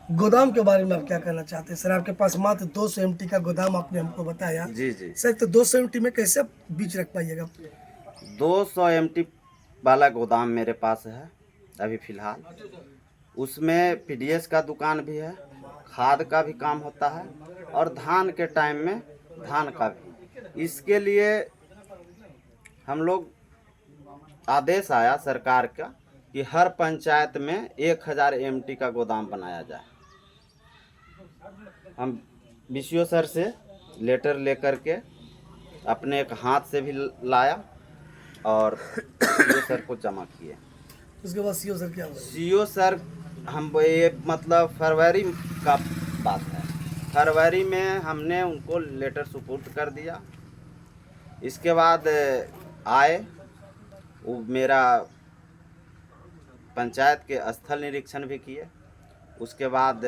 गोदाम के बारे में आप क्या कहना चाहते हैं सर? आपके पास मात्र 200 एमटी का गोदाम आपने हमको बताया। जी जी। सर तो 200 एमटी में कैसे आप बीज रख पाइएगा? 200 एमटी वाला गोदाम मेरे पास है अभी फ़िलहाल। उसमें पीडीएस का दुकान भी है, खाद का भी काम होता है और धान के टाइम में धान का भी। इसके लिए हम लोग आदेश आया सरकार का कि हर पंचायत में 1000 एमटी का गोदाम बनाया जाए। हम बीसीओ सर से लेटर लेकर के अपने एक हाथ से भी लाया और सीओ सर को जमा किए। उसके बाद सीओ सर क्या हुआ? सीओ सर हम ये मतलब फरवरी का बात है, फरवरी में हमने उनको लेटर सुपुर्द कर दिया। इसके बाद आए, वो मेरा पंचायत के स्थल निरीक्षण भी किए। उसके बाद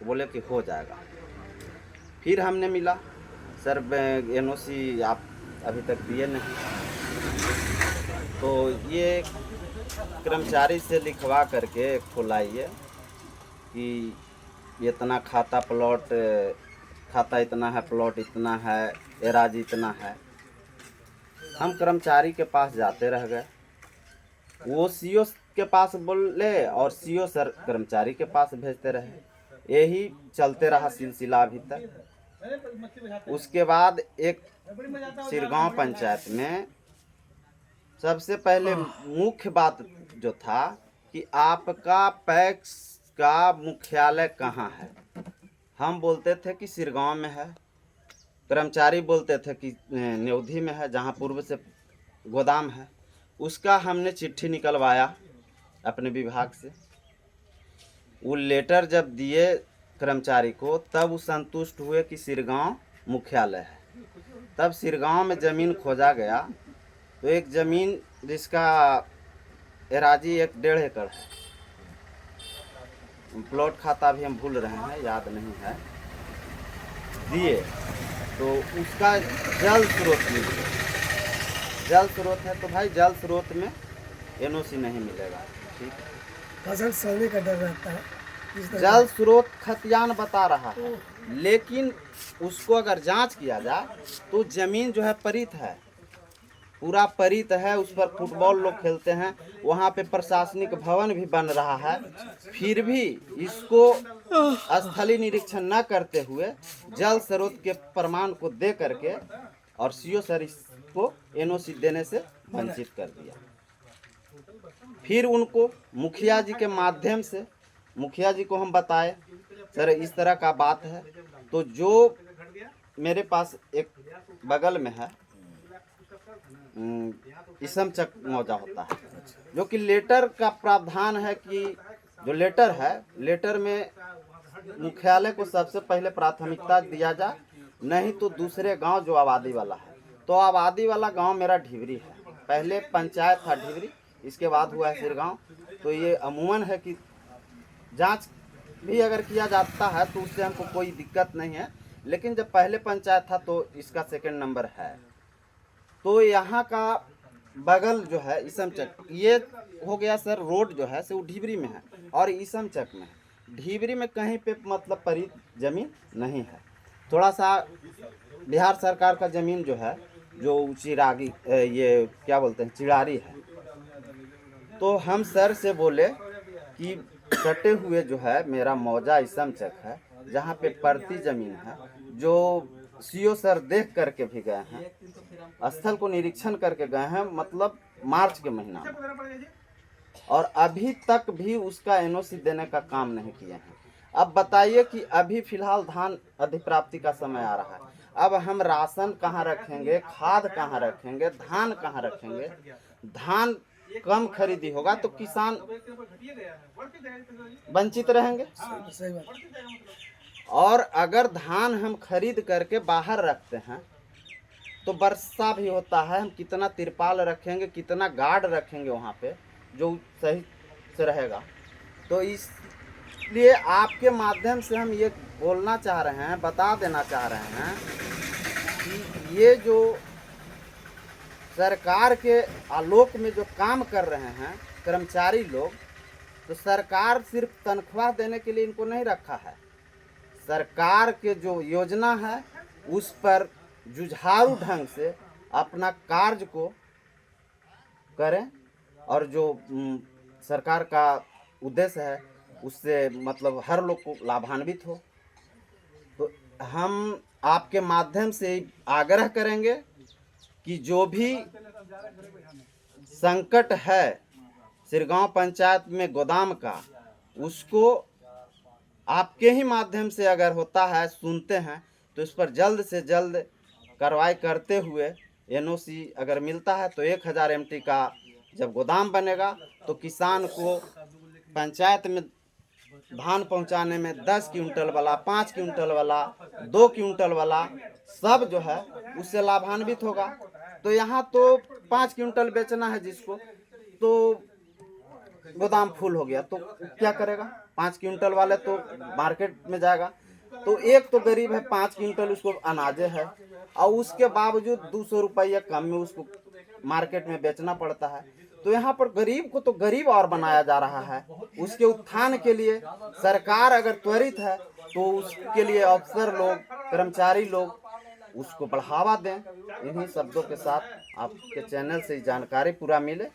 बोले कि हो जाएगा। फिर हमने मिला, सर एनओसी आप अभी तक दिए नहीं, तो ये कर्मचारी से लिखवा करके खुलाइए कि इतना खाता प्लॉट, खाता इतना है, प्लॉट इतना है, एराजी इतना है। हम कर्मचारी के पास जाते रह गए, वो सीओ के पास बोले और सीओ सर कर्मचारी के पास भेजते रहे। यही चलते रहा सिलसिला अभी तक। उसके बाद एक सिरगांव पंचायत में सबसे पहले मुख्य बात जो था कि आपका पैक्स का मुख्यालय कहाँ है। हम बोलते थे कि सिरगांव में है, कर्मचारी बोलते थे कि न्योधी में है जहाँ पूर्व से गोदाम है। उसका हमने चिट्ठी निकलवाया अपने विभाग से। वो लेटर जब दिए कर्मचारी को, तब वो संतुष्ट हुए कि सिरगांव मुख्यालय है। तब सिरगांव में ज़मीन खोजा गया तो एक ज़मीन जिसका एराजी 1.5 एकड़ है, प्लॉट खाता भी हम भूल रहे हैं, याद नहीं है, दिए। तो उसका जल स्रोत मिल गया। जल स्रोत है तो भाई जल स्रोत में एनओसी नहीं मिलेगा, ठीक है। फसल सड़ने का डर रहता है। जल स्रोत खतियान बता रहा है, लेकिन उसको अगर जांच किया जाए तो जमीन जो है परित है, पूरा परित है। उस पर फुटबॉल लोग खेलते हैं, वहाँ पे प्रशासनिक भवन भी बन रहा है। फिर भी इसको स्थलीय निरीक्षण न करते हुए जल स्रोत के प्रमाण को दे करके और सीओ सर इसको एनओसी देने से वंचित कर दिया। फिर उनको मुखिया जी के माध्यम से, मुखिया जी को हम बताए सर इस तरह का बात है। तो जो मेरे पास एक बगल में है इसम चक मौजा होता है, जो कि लेटर का प्रावधान है कि जो लेटर है, लेटर में मुख्यालय को सबसे पहले प्राथमिकता दिया जाए, नहीं तो दूसरे गांव जो आबादी वाला है। तो आबादी वाला गांव मेरा ढिवरी है, पहले पंचायत था ढिवरी, इसके बाद हुआ है सिरगांव। तो ये अमूमन है कि जांच भी अगर किया जाता है तो उससे हमको कोई दिक्कत नहीं है, लेकिन जब पहले पंचायत था तो इसका सेकंड नंबर है। तो यहाँ का बगल जो है ईसमचक, ये हो गया सर रोड जो है से वो ढिवरी में है और ईसमचक में है। ढिवरी में कहीं पे मतलब परित जमीन नहीं है। थोड़ा सा बिहार सरकार का ज़मीन जो है, जो चिरागी ये क्या बोलते हैं चिड़ारी है। तो हम सर से बोले कि कटे हुए जो है मेरा मौजा ईसमचक है, जहाँ पे परती ज़मीन है, जो सीओ सर देख करके भी गए हैं, स्थल को निरीक्षण करके गए हैं, मतलब मार्च के महीना में, और अभी तक भी उसका एनओसी देने का काम नहीं किए हैं। अब बताइए कि अभी फिलहाल धान अधिप्राप्ति का समय आ रहा है, अब हम राशन कहाँ रखेंगे, खाद कहाँ रखेंगे, धान कहाँ रखेंगे। धान कम खरीदी होगा तो किसान वंचित रहेंगे। सही बात। और अगर धान हम खरीद करके बाहर रखते हैं तो वर्षा भी होता है, हम कितना तिरपाल रखेंगे, कितना गार्ड रखेंगे वहाँ पे जो सही से रहेगा। तो इसलिए आपके माध्यम से हम ये बोलना चाह रहे हैं, बता देना चाह रहे हैं कि ये जो सरकार के आलोक में जो काम कर रहे हैं कर्मचारी लोग, तो सरकार सिर्फ तनख्वाह देने के लिए इनको नहीं रखा है। सरकार के जो योजना है उस पर जुझारू ढंग से अपना कार्य को करें और जो सरकार का उद्देश्य है उससे मतलब हर लोग को लाभान्वित हो। तो हम आपके माध्यम से आग्रह करेंगे कि जो भी संकट है सिरगांव पंचायत में गोदाम का, उसको आपके ही माध्यम से अगर होता है, सुनते हैं, तो इस पर जल्द से जल्द कार्रवाई करते हुए एनओसी अगर मिलता है तो 1000 MT का जब गोदाम बनेगा तो किसान को पंचायत में धान पहुंचाने में 10 क्विंटल वाला, 5 क्विंटल वाला, 2 क्विंटल वाला सब जो है उससे लाभान्वित होगा। तो यहाँ तो 5 क्विंटल बेचना है जिसको, तो गोदाम फुल हो गया तो क्या करेगा? 5 क्विंटल वाले तो मार्केट में जाएगा। तो एक तो गरीब है, 5 क्विंटल उसको अनाजे है और उसके बावजूद 200 रुपया कम में उसको मार्केट में बेचना पड़ता है। तो यहाँ पर गरीब को तो गरीब और बनाया जा रहा है। उसके उत्थान के लिए सरकार अगर त्वरित है तो उसके लिए अफसर लोग, कर्मचारी लोग उसको बढ़ावा दें। इन्हीं शब्दों के साथ आपके चैनल से जानकारी पूरा मिले।